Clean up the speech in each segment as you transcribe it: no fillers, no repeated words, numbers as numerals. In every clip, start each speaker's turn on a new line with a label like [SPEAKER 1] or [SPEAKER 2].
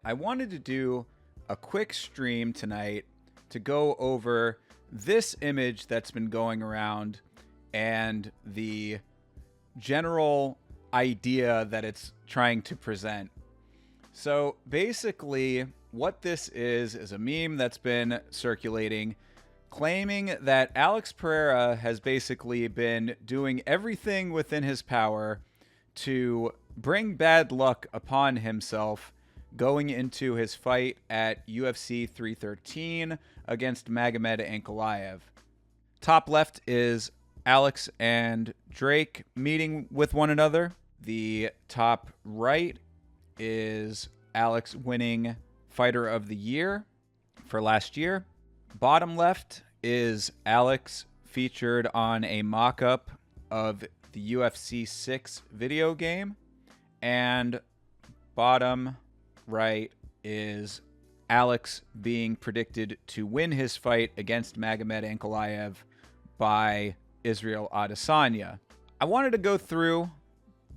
[SPEAKER 1] I wanted to do a quick stream tonight to go over this image that's been going around and the general idea that it's trying to present. So basically what this is a meme that's been circulating claiming that Alex Pereira has basically been doing everything within his power to bring bad luck upon himself going into his fight at UFC 313 against Magomed Ankalaev. Top left is Alex and Drake meeting with one another. The top right is Alex winning Fighter of the Year for last year. Bottom left is Alex featured on a mock-up of the UFC 6 video game. And bottom right is Alex being predicted to win his fight against Magomed Ankalaev by Israel Adesanya. I wanted to go through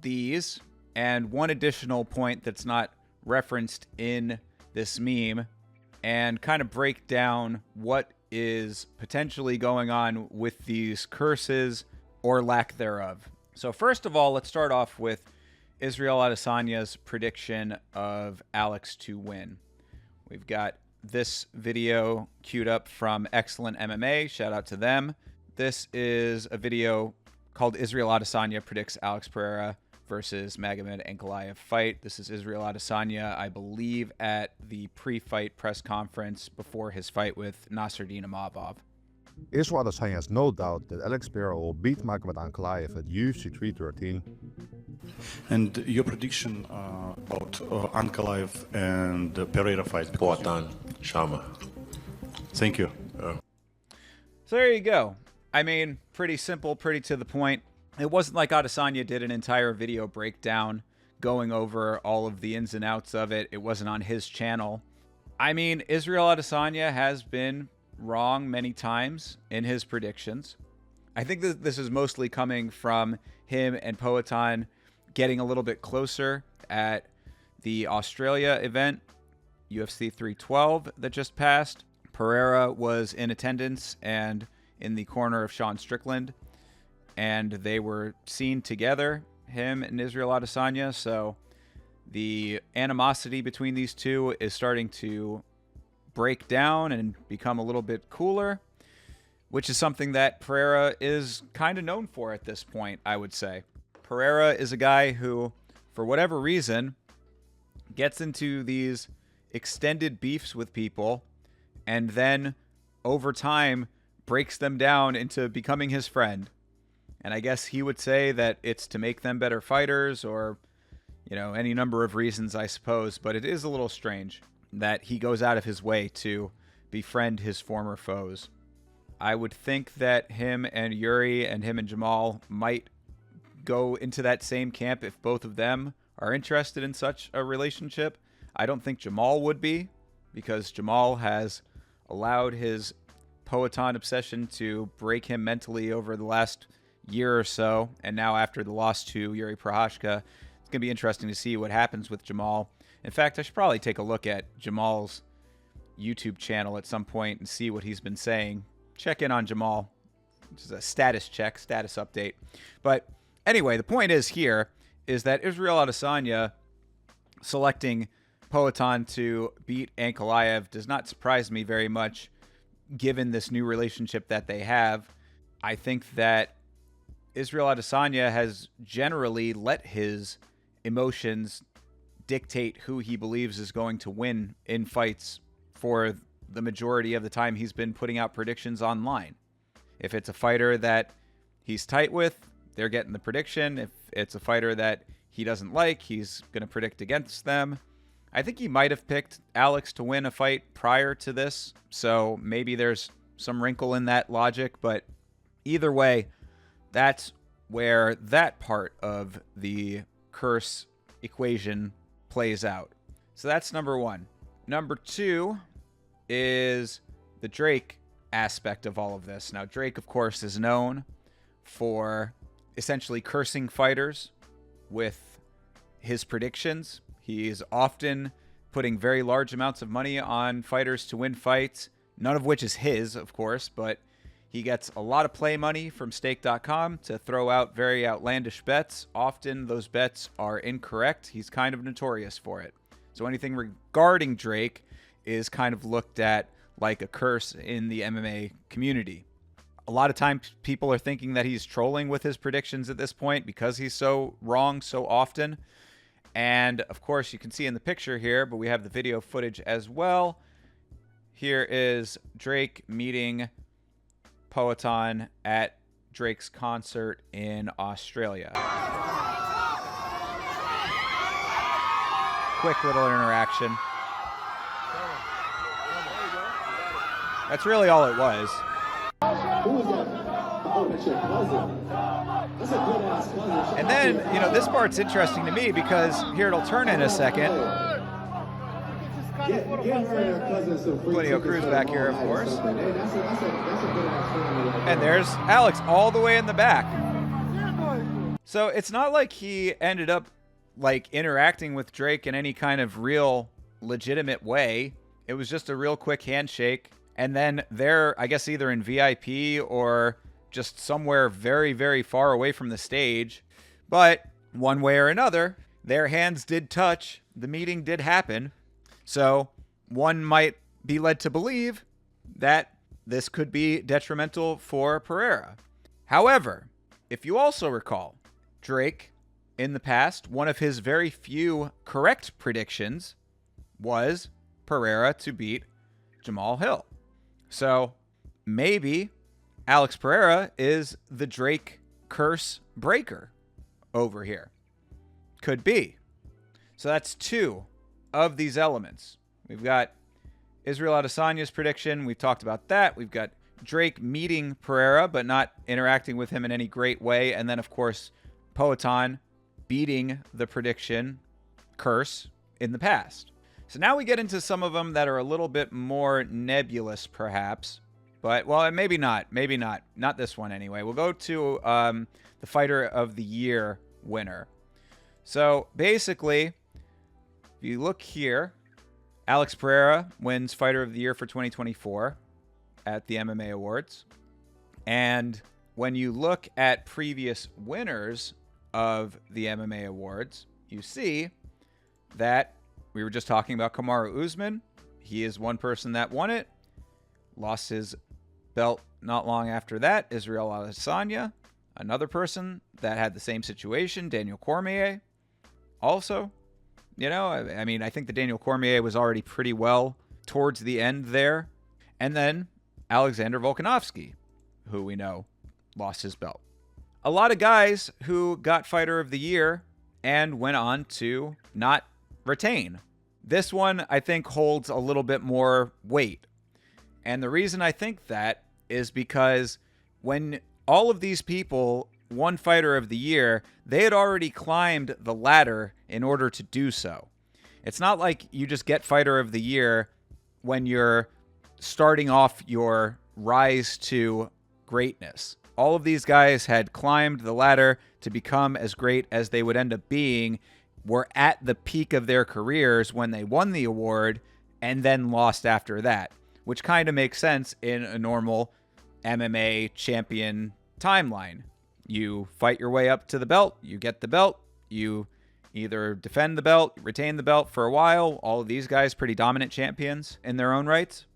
[SPEAKER 1] these and one additional point that's not referenced in this meme and kind of break down what is potentially going on with these curses or lack thereof. So first of all, let's start off with Israel Adesanya's prediction of Alex to win. We've got this video queued up from Excellent MMA. Shout out to them. This is a video called Israel Adesanya predicts Alex Pereira versus Magomed Ankalaev fight. This is Israel Adesanya, I believe, at the pre-fight press conference before his fight with Nasruddin Imavov.
[SPEAKER 2] Israel Adesanya has no doubt that Alex Pereira will beat Magomed Ankalaev at UFC 313.
[SPEAKER 3] And your prediction about Ankalaev and Pereira fight?
[SPEAKER 4] Poatan, Shama.
[SPEAKER 3] Thank you.
[SPEAKER 1] So there you go. I mean, pretty simple, pretty to the point. It wasn't like Adesanya did an entire video breakdown going over all of the ins and outs of it. It wasn't on his channel. I mean, Israel Adesanya has been wrong many times in his predictions. I think that this is mostly coming from him and Poatan getting a little bit closer at the Australia event, UFC 312, that just passed. Pereira was in attendance and in the corner of Sean Strickland, and they were seen together, him and Israel Adesanya, so the animosity between these two is starting to break down and become a little bit cooler, which is something that Pereira is kind of known for at this point, I would say. Pereira is a guy who, for whatever reason, gets into these extended beefs with people and then, over time, breaks them down into becoming his friend. And I guess he would say that it's to make them better fighters or, you know, any number of reasons, I suppose. But it is a little strange that he goes out of his way to befriend his former foes. I would think that him and Yuri and him and Jamal might go into that same camp if both of them are interested in such a relationship. I don't think Jamal would be, because Jamal has allowed his Poatan obsession to break him mentally over the last year or so, and now after the loss to Yuri Prochazka, it's going to be interesting to see what happens with Jamal. In fact, I should probably take a look at Jamal's YouTube channel at some point and see what he's been saying. Check in on Jamal. This is a status check, status update. But anyway, the point is here is that Israel Adesanya selecting Poatan to beat Ankalaev does not surprise me very much, given this new relationship that they have. I think that Israel Adesanya has generally let his emotions dictate who he believes is going to win in fights for the majority of the time he's been putting out predictions online. If it's a fighter that he's tight with, they're getting the prediction. If it's a fighter that he doesn't like, he's going to predict against them. I think he might have picked Alex to win a fight prior to this, so maybe there's some wrinkle in that logic, but either way, that's where that part of the curse equation plays out. So that's number one. Number two is the Drake aspect of all of this. Now, Drake, of course, is known for essentially cursing fighters with his predictions. He is often putting very large amounts of money on fighters to win fights, none of which is his, of course, but he gets a lot of play money from stake.com to throw out very outlandish bets. Often those bets are incorrect. He's kind of notorious for it. So anything regarding Drake is kind of looked at like a curse in the MMA community. A lot of times people are thinking that he's trolling with his predictions at this point because he's so wrong so often. And of course you can see in the picture here, but we have the video footage as well. Here is Drake meeting Poatan at Drake's concert in Australia. Quick little interaction. That's really all it was.
[SPEAKER 4] Who was that? Oh, that's your cousin. That's a good ass cousin.
[SPEAKER 1] And then, you know, this part's interesting to me because here it'll turn in a second.
[SPEAKER 4] Get her and her cousin some free
[SPEAKER 1] Cleo
[SPEAKER 4] tickets
[SPEAKER 1] Cruz
[SPEAKER 4] to the
[SPEAKER 1] back here, of
[SPEAKER 4] mall or
[SPEAKER 1] course.
[SPEAKER 4] something. Hey, that's a good ass family right
[SPEAKER 1] And
[SPEAKER 4] there.
[SPEAKER 1] there's Alex all the way in the back. So it's not like he ended up like interacting with Drake in any kind of real legitimate way. It was just a real quick handshake. And then they're, I guess, either in VIP or just somewhere very, very far away from the stage. But one way or another, their hands did touch. The meeting did happen. So one might be led to believe that this could be detrimental for Pereira. However, if you also recall, Drake, in the past, one of his very few correct predictions was Pereira to beat Jamal Hill. So maybe Alex Pereira is the Drake curse breaker over here. Could be. So that's two of these elements. We've got Israel Adesanya's prediction. We've talked about that. We've got Drake meeting Pereira, but not interacting with him in any great way. And then, of course, Poatan beating the prediction curse in the past. So now we get into some of them that are a little bit more nebulous, perhaps. But, well, maybe not. Maybe not. Not this one, anyway. We'll go to the Fighter of the Year winner. So, basically, if you look here, Alex Pereira wins Fighter of the Year for 2024 at the MMA Awards. And when you look at previous winners of the MMA Awards, you see that we were just talking about Kamaru Usman. He is one person that won it. Lost his belt not long after that. Israel Adesanya, another person that had the same situation. Daniel Cormier also. You know, I mean, I think the Daniel Cormier was already pretty well towards the end there. And then Alexander Volkanovski, who we know lost his belt. A lot of guys who got Fighter of the Year and went on to not retain. This one, I think, holds a little bit more weight. And the reason I think that is because when all of these people won Fighter of the Year, they had already climbed the ladder in order to do so. It's not like you just get Fighter of the Year when you're starting off your rise to greatness. All of these guys had climbed the ladder to become as great as they would end up being, were at the peak of their careers when they won the award, and then lost after that, which kind of makes sense in a normal MMA champion timeline. You fight your way up to the belt, you get the belt, you either defend the belt, retain the belt for a while. All of these guys pretty dominant champions in their own rights.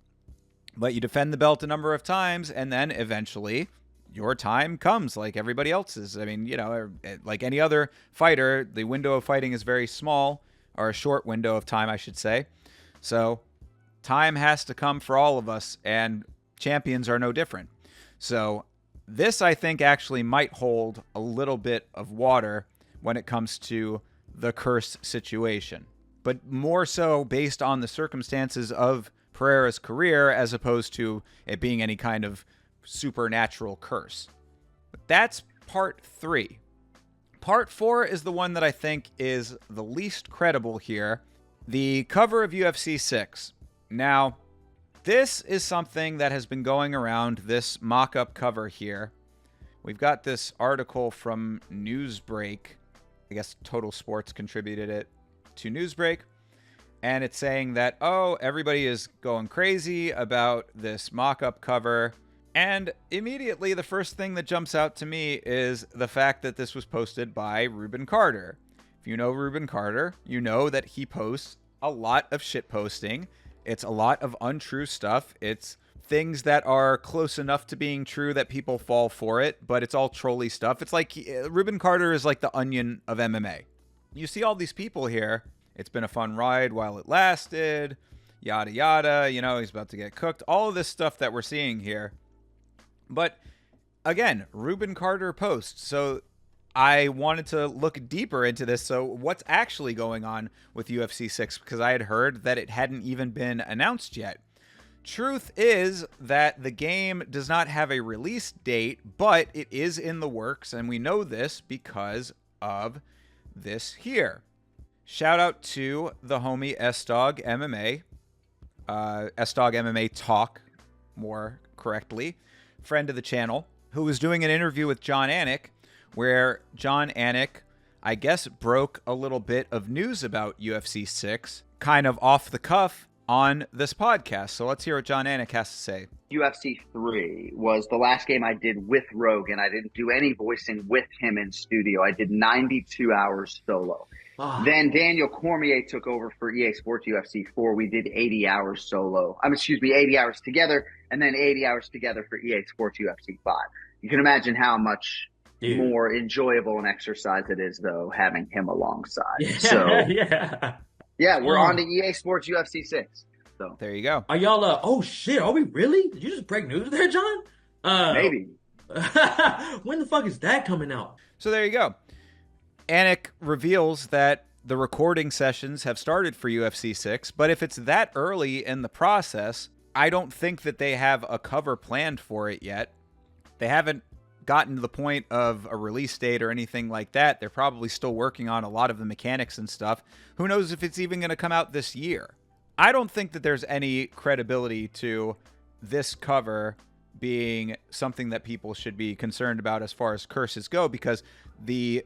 [SPEAKER 1] But you defend the belt a number of times, and then eventually your time comes like everybody else's. I mean, you know, like any other fighter, the window of fighting is very small, or a short window of time, I should say. So time has to come for all of us, and champions are no different. So this, I think, actually might hold a little bit of water when it comes to the curse situation, but more so based on the circumstances of Pereira's career as opposed to it being any kind of supernatural curse. But that's part 3. Part 4 is the one that I think is the least credible here. The cover of UFC 6. Now, this is something that has been going around, this mock-up cover here. We've got this article from Newsbreak. I guess Total Sports contributed it to Newsbreak. and it's saying that, oh, everybody is going crazy about this mock-up cover. And immediately the first thing that jumps out to me is the fact that this was posted by Reuben Carter. If you know Reuben Carter, you know that he posts a lot of shit posting. It's a lot of untrue stuff. It's things that are close enough to being true that people fall for it, but it's all trolly stuff. It's like Reuben Carter is like the Onion of MMA. You see all these people here. It's been a fun ride while it lasted, yada yada, you know, he's about to get cooked. All of this stuff that we're seeing here. But again, Reuben Carter posts. So I wanted to look deeper into this. So what's actually going on with UFC 6? Because I had heard that it hadn't even been announced yet. Truth is that the game does not have a release date, but it is in the works. And we know this because of this here. Shout out to the homie S-Dog MMA. S-Dog MMA Talk, more correctly. Friend of the channel, who was doing an interview with John Anik, where John Anik, I guess, broke a little bit of news about UFC 6, kind of off the cuff on this podcast. So let's hear what John Anik has to say.
[SPEAKER 5] UFC 3 was the last game I did with Rogan. I didn't do any voicing with him in studio. I did 92 hours solo. Then Daniel Cormier took over for EA Sports UFC 4. We did 80 hours solo. 80 hours together, and then 80 hours together for EA Sports UFC 5. You can imagine how much more enjoyable an exercise it is, though, having him alongside. Yeah, we're on to EA Sports UFC 6. So
[SPEAKER 1] there you go.
[SPEAKER 6] Are y'all, oh shit, are we really? Did you just break news there, John?
[SPEAKER 5] Maybe.
[SPEAKER 6] When the fuck is that coming out?
[SPEAKER 1] So there you go. Anik reveals that the recording sessions have started for UFC 6, but if it's that early in the process, I don't think that they have a cover planned for it yet. They haven't gotten to the point of a release date or anything like that. They're probably still working on a lot of the mechanics and stuff. Who knows if it's even going to come out this year? I don't think that there's any credibility to this cover being something that people should be concerned about as far as curses go, because the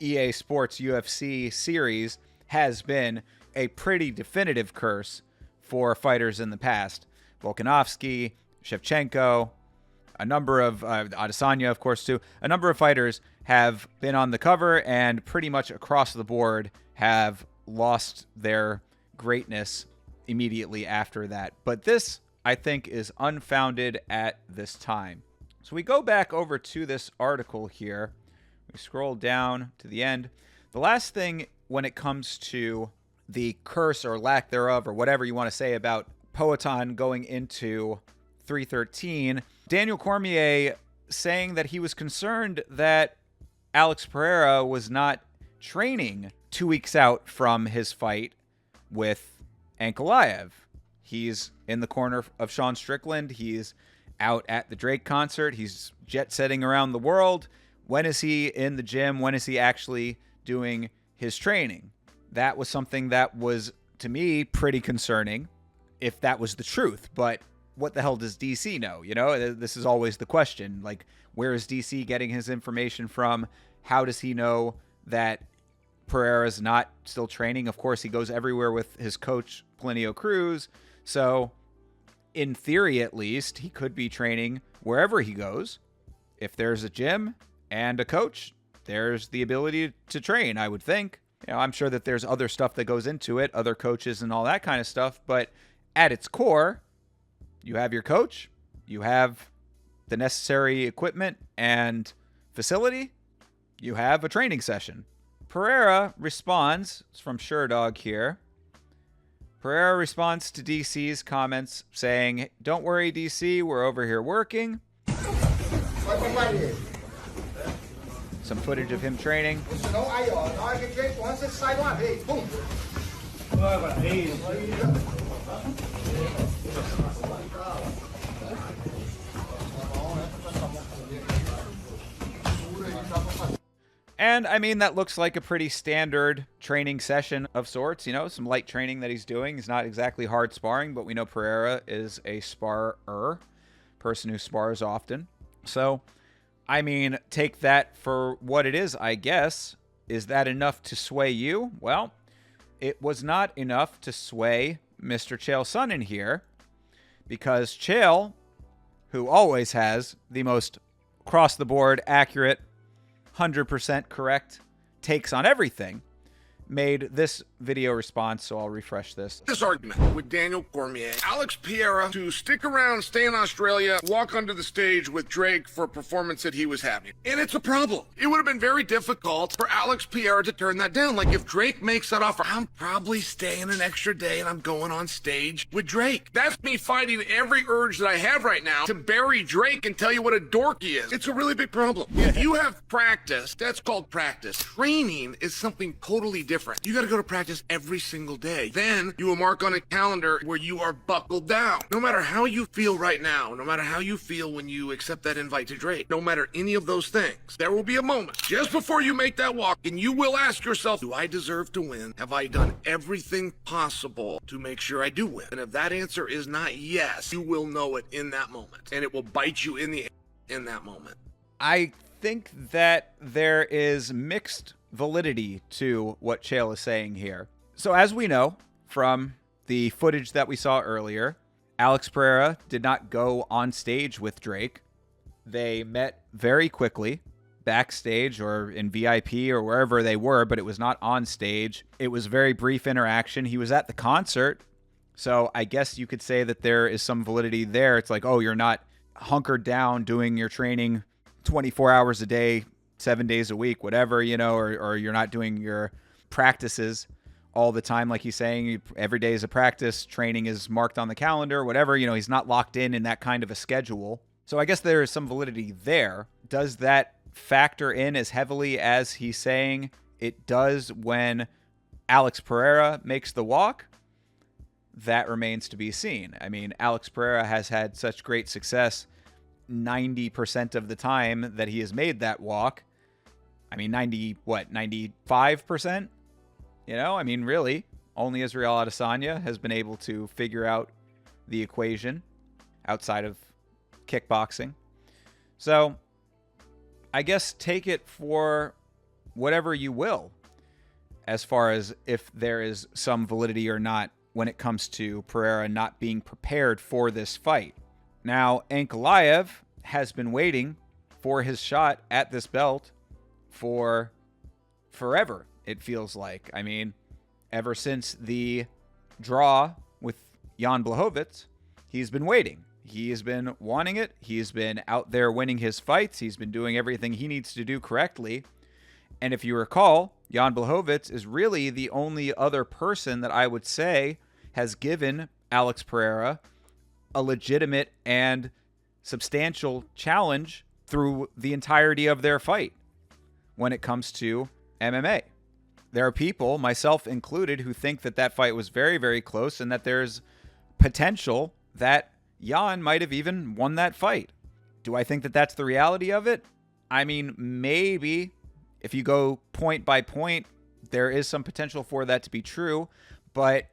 [SPEAKER 1] EA Sports UFC series has been a pretty definitive curse for fighters in the past. Volkanovski, Shevchenko, a number of Adesanya, of course, too. A number of fighters have been on the cover and pretty much across the board have lost their greatness immediately after that. But this, I think, is unfounded at this time. So we go back over to this article here. We scroll down to the end. The last thing when it comes to the curse or lack thereof, or whatever you want to say about Poatan going into 313, Daniel Cormier saying that he was concerned that Alex Pereira was not training 2 weeks out from his fight with Ankalaev. He's in the corner of Sean Strickland. He's out at the Drake concert. He's jet-setting around the world. When is he in the gym? When is he actually doing his training? That was something that was, to me, pretty concerning if that was the truth. But what the hell does DC know? You know, this is always the question. Like, where is DC getting his information from? How does he know that Pereira's not still training? Of course, he goes everywhere with his coach, Plinio Cruz. So, in theory at least, he could be training wherever he goes. If there's a gym and a coach, there's the ability to train, I would think. You know, I'm sure that there's other stuff that goes into it, other coaches and all that kind of stuff. But at its core, you have your coach, you have the necessary equipment and facility, you have a training session. Pereira responds, it's from SureDog here. Pereira responds to DC's comments saying, "Don't worry, DC, we're over here working." Some footage of him training. And, I mean, that looks like a pretty standard training session of sorts. You know, some light training that he's doing. He's not exactly hard sparring, but we know Pereira is a sparrer, person who spars often. So, I mean, take that for what it is, I guess. Is that enough to sway you? Well, it was not enough to sway Mr. Chael Sonnen here, because Chael, who always has the most across-the-board accurate, 100% correct takes on everything, made this video response, so I'll refresh this.
[SPEAKER 7] This argument with Daniel Cormier, Alex Pereira to stick around, stay in Australia, walk onto the stage with Drake for a performance that he was having. And it's a problem. It would have been very difficult for Alex Pereira to turn that down. Like, if Drake makes that offer, I'm probably staying an extra day and I'm going on stage with Drake. That's me fighting every urge that I have right now to bury Drake and tell you what a dork he is. It's a really big problem. If you have practice, that's called practice. Training is something totally different. You got to go to practice every single day. Then you will mark on a calendar where you are buckled down. No matter how you feel right now, no matter how you feel when you accept that invite to Drake, no matter any of those things, there will be a moment just before you make that walk and you will ask yourself, do I deserve to win? Have I done everything possible to make sure I do win? And if that answer is not yes, you will know it in that moment, and it will bite you in that moment.
[SPEAKER 1] I think that there is mixed validity to what Chael is saying here. So as we know from the footage that we saw earlier, Alex Pereira did not go on stage with Drake. They met very quickly backstage or in VIP or wherever they were, but it was not on stage. It was very brief interaction. He was at the concert, so I guess you could say that there is some validity there. It's like, oh, you're not hunkered down doing your training 24 hours a day, 7 days a week, whatever, you know, or you're not doing your practices all the time. Like he's saying, every day is a practice, training is marked on the calendar, whatever, you know, he's not locked in that kind of a schedule. So I guess there is some validity there. Does that factor in as heavily as he's saying it does when Alex Pereira makes the walk? That remains to be seen. I mean, Alex Pereira has had such great success 90% of the time that he has made that walk. I mean, 95%? You know, I mean, really, only Israel Adesanya has been able to figure out the equation outside of kickboxing. So, I guess take it for whatever you will, as far as if there is some validity or not when it comes to Pereira not being prepared for this fight. Now, Ankalaev has been waiting for his shot at this belt for forever, it feels like. I mean, ever since the draw with Jan Blachowicz, he's been waiting. He has been wanting it. He's been out there winning his fights. He's been doing everything he needs to do correctly. And if you recall, Jan Blachowicz is really the only other person that I would say has given Alex Pereira a legitimate and substantial challenge through the entirety of their fight when it comes to MMA. There are people, myself included, who think that that fight was very, very close and that there's potential that Jan might have even won that fight. Do I think that that's the reality of it? I mean, maybe if you go point by point, there is some potential for that to be true. But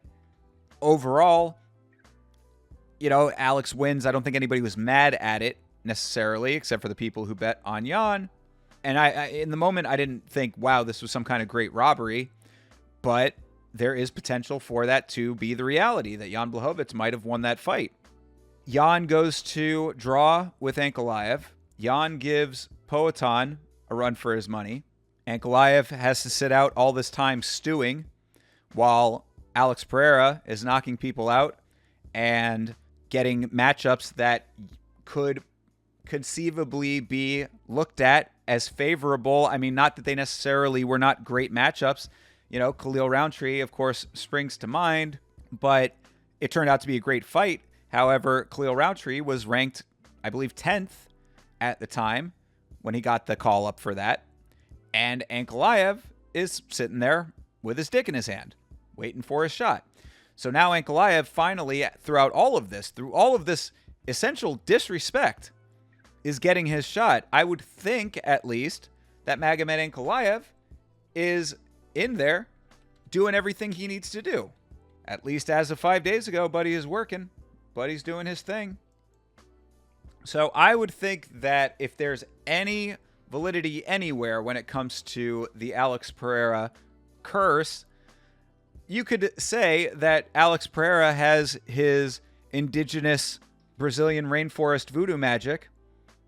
[SPEAKER 1] overall, you know, Alex wins. I don't think anybody was mad at it necessarily, except for the people who bet on Jan. And I in the moment, I didn't think, wow, this was some kind of great robbery. But there is potential for that to be the reality, that Jan Blachowicz might have won that fight. Jan goes to draw with Ankalaev. Jan gives Poatan a run for his money. Ankalaev has to sit out all this time stewing while Alex Pereira is knocking people out and getting matchups that could conceivably be looked at as favorable. I mean, not that they necessarily were not great matchups. You know, Khalil Roundtree, of course, springs to mind, but it turned out to be a great fight. However, Khalil Roundtree was ranked, I believe, 10th at the time when he got the call up for that. And Ankalaev is sitting there with his dick in his hand, waiting for his shot. So now Ankalaev finally, through all of this essential disrespect, is getting his shot. I would think, at least, that Magomed Ankalaev is in there doing everything he needs to do. At least as of 5 days ago, Buddy is working. Buddy's doing his thing. So I would think that if there's any validity anywhere when it comes to the Alex Pereira curse, you could say that Alex Pereira has his indigenous Brazilian rainforest voodoo magic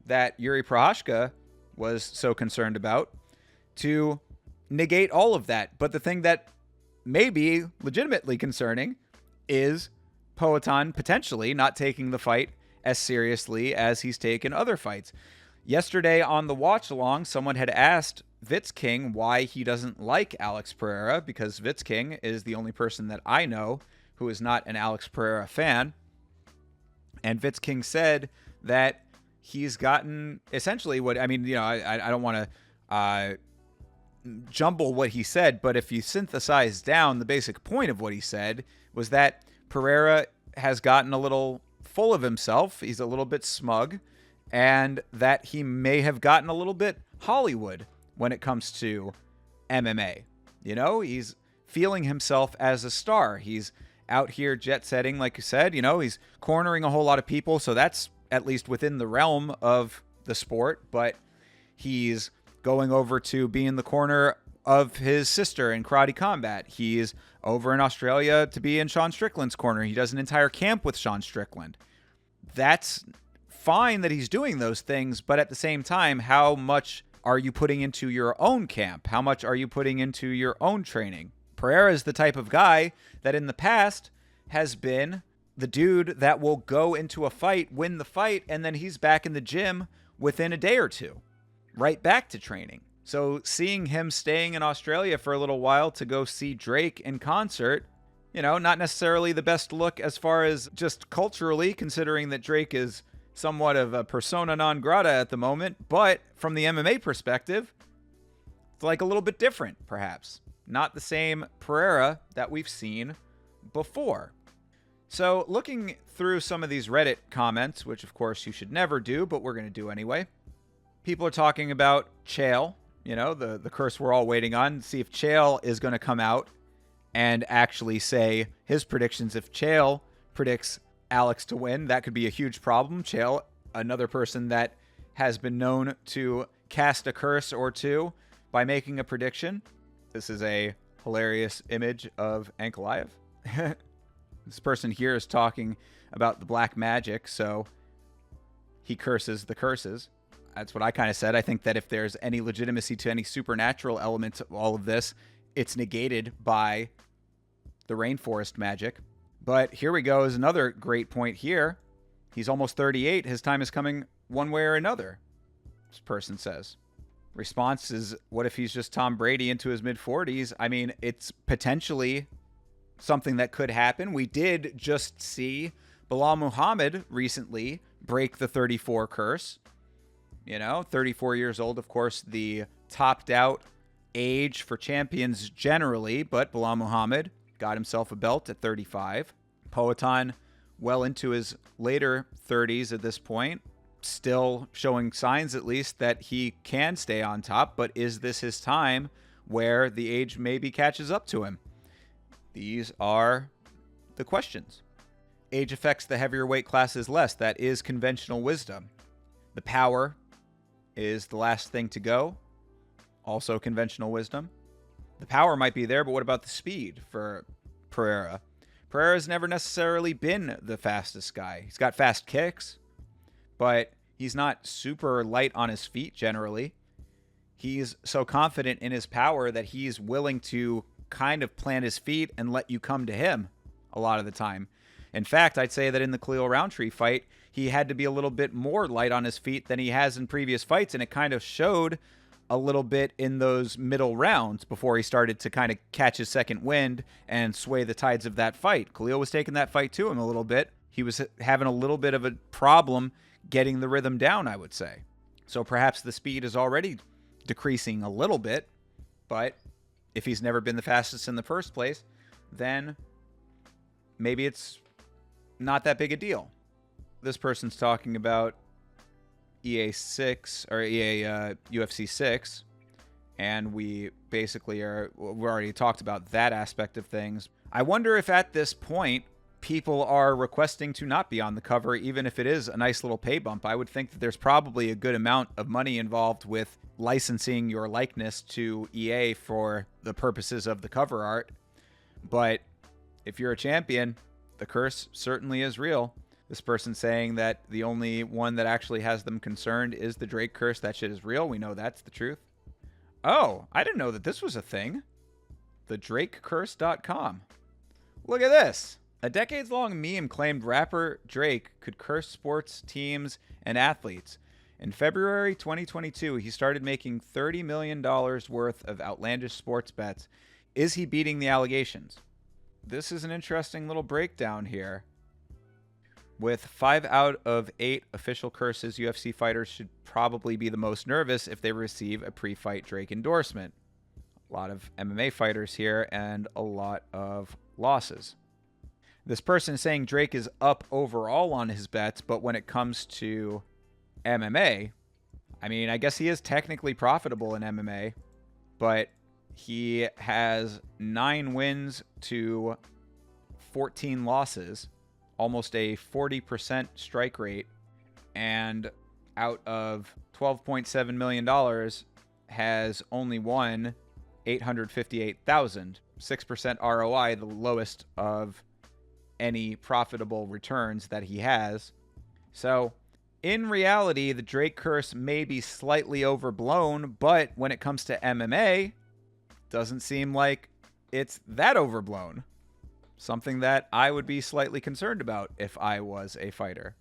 [SPEAKER 1] that Yuri Prohashka was so concerned about to negate all of that. But the thing that may be legitimately concerning is Poatan potentially not taking the fight as seriously as he's taken other fights. Yesterday on the watch along, someone had asked Vitz King why he doesn't like Alex Pereira, because Vitz King is the only person that I know who is not an Alex Pereira fan. And Vitz King said that he's gotten essentially what, I mean, you know, I don't want to jumble what he said, but if you synthesize down the basic point of what he said was that Pereira has gotten a little full of himself. He's a little bit smug, and that he may have gotten a little bit Hollywood when it comes to MMA. You know, he's feeling himself as a star. He's out here jet setting, like you said, you know, he's cornering a whole lot of people. So that's at least within the realm of the sport, but he's going over to be in the corner of his sister in karate combat. He's over in Australia to be in Sean Strickland's corner. He does an entire camp with Sean Strickland. That's fine that he's doing those things, but at the same time, how much are you putting into your own camp? How much are you putting into your own training? Pereira is the type of guy that in the past has been the dude that will go into a fight, win the fight, and then he's back in the gym within a day or two, right back to training. So seeing him staying in Australia for a little while to go see Drake in concert, you know, not necessarily the best look as far as just culturally, considering that Drake is somewhat of a persona non grata at the moment, but from the MMA perspective, it's like a little bit different, perhaps. Not the same Pereira that we've seen before. So looking through some of these Reddit comments, which of course you should never do, but we're going to do anyway. People are talking about Chael, you know, the curse we're all waiting on. See if Chael is going to come out and actually say his predictions. If Chael predicts Alex to win, that could be a huge problem. Chael, another person that has been known to cast a curse or two by making a prediction. This is a hilarious image of Ankalaev. This person here is talking about the black magic, so he curses the curses. That's what I kind of said. I think that if there's any legitimacy to any supernatural element of all of this, it's negated by the rainforest magic. But here we go is another great point here. He's almost 38. His time is coming one way or another, this person says. Response is, what if he's just Tom Brady into his mid-40s? I mean, it's potentially something that could happen. We did just see Bilal Muhammad recently break the 34 curse. You know, 34 years old, of course, the topped out age for champions generally, but Bilal Muhammad got himself a belt at 35. Poatan, well into his later 30s at this point, still showing signs at least that he can stay on top, but is this his time where the age maybe catches up to him? These are the questions. Age affects the heavier weight classes less. That is conventional wisdom. The power is the last thing to go. Also conventional wisdom. The power might be there, but what about the speed for Pereira? Pereira's never necessarily been the fastest guy. He's got fast kicks, but he's not super light on his feet generally. He's so confident in his power that he's willing to kind of plant his feet and let you come to him a lot of the time. In fact, I'd say that in the Khalil Roundtree fight, he had to be a little bit more light on his feet than he has in previous fights, and it kind of showed a little bit in those middle rounds before he started to kind of catch his second wind and sway the tides of that fight. Khalil was taking that fight to him a little bit. He was having a little bit of a problem getting the rhythm down, I would say. So perhaps the speed is already decreasing a little bit, but if he's never been the fastest in the first place, then maybe it's not that big a deal. This person's talking about EA 6 or UFC 6, and we basically we already talked about that aspect of things. I wonder if at this point people are requesting to not be on the cover, even if it is a nice little pay bump. I would think that there's probably a good amount of money involved with licensing your likeness to EA for the purposes of the cover art. But if you're a champion, the curse certainly is real. This person saying that the only one that actually has them concerned is the Drake curse. That shit is real. We know that's the truth. Oh, I didn't know that this was a thing. TheDrakeCurse.com. Look at this. A decades-long meme claimed rapper Drake could curse sports teams and athletes. In February 2022, he started making $30 million worth of outlandish sports bets. Is he beating the allegations? This is an interesting little breakdown here. With 5 out of 8 official curses, UFC fighters should probably be the most nervous if they receive a pre-fight Drake endorsement. A lot of MMA fighters here and a lot of losses. This person is saying Drake is up overall on his bets, but when it comes to MMA, I mean, I guess he is technically profitable in MMA, but he has 9 wins to 14 losses, almost a 40% strike rate, and out of $12.7 million has only won $858,000, 6% ROI, the lowest of any profitable returns that he has. So in reality, the Drake curse may be slightly overblown, but when it comes to MMA, doesn't seem like it's that overblown. Something that I would be slightly concerned about if I was a fighter.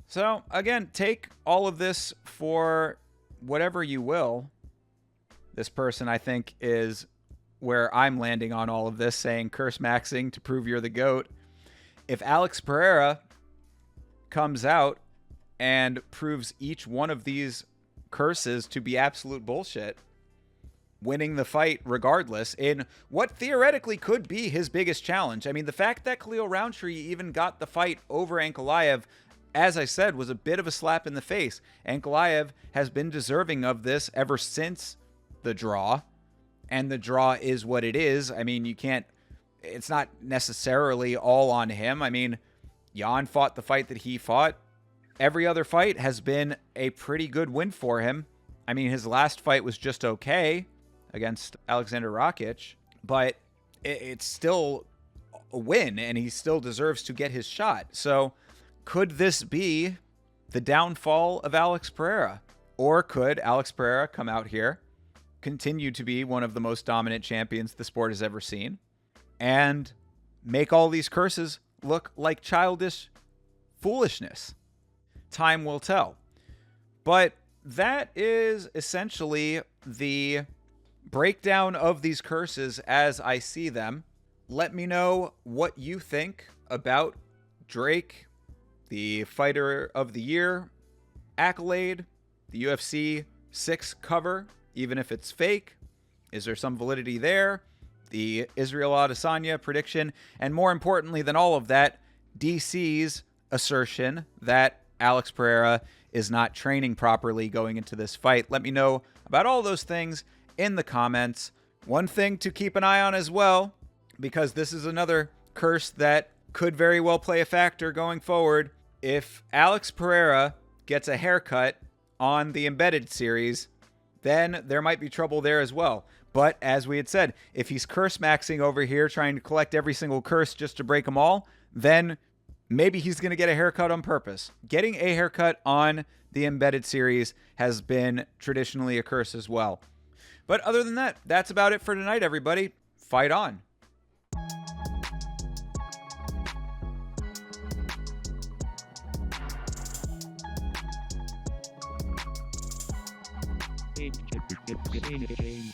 [SPEAKER 1] So again, take all of this for whatever you will. This person, I think, is where I'm landing on all of this, saying Cursemaxxing to prove you're the GOAT. If Alex Pereira comes out and proves each one of these curses to be absolute bullshit, winning the fight regardless in what theoretically could be his biggest challenge. I mean, the fact that Khalil Roundtree even got the fight over Ankalaev, as I said, was a bit of a slap in the face. Ankalaev has been deserving of this ever since the draw, and the draw is what it is. I mean, it's not necessarily all on him. I mean, Jan fought the fight that he fought. Every other fight has been a pretty good win for him. I mean, his last fight was just okay against Alexander Rakic, but it's still a win, and he still deserves to get his shot. So could this be the downfall of Alex Pereira? Or could Alex Pereira come out here, continue to be one of the most dominant champions the sport has ever seen, and make all these curses look like childish foolishness? Time will tell. But that is essentially the breakdown of these curses as I see them. Let me know what you think about Drake, the Fighter of the Year accolade, the UFC 6 cover, even if it's fake. Is there some validity there? The Israel Adesanya prediction, and more importantly than all of that, DC's assertion that Alex Pereira is not training properly going into this fight. Let me know about all those things in the comments. One thing to keep an eye on as well, because this is another curse that could very well play a factor going forward. If Alex Pereira gets a haircut on the Embedded series, then there might be trouble there as well. But as we had said, if he's Cursemaxxing over here trying to collect every single curse just to break them all, then maybe he's going to get a haircut on purpose. Getting a haircut on the Embedded series has been traditionally a curse as well. But other than that, that's about it for tonight, everybody. Fight on.
[SPEAKER 8] Game.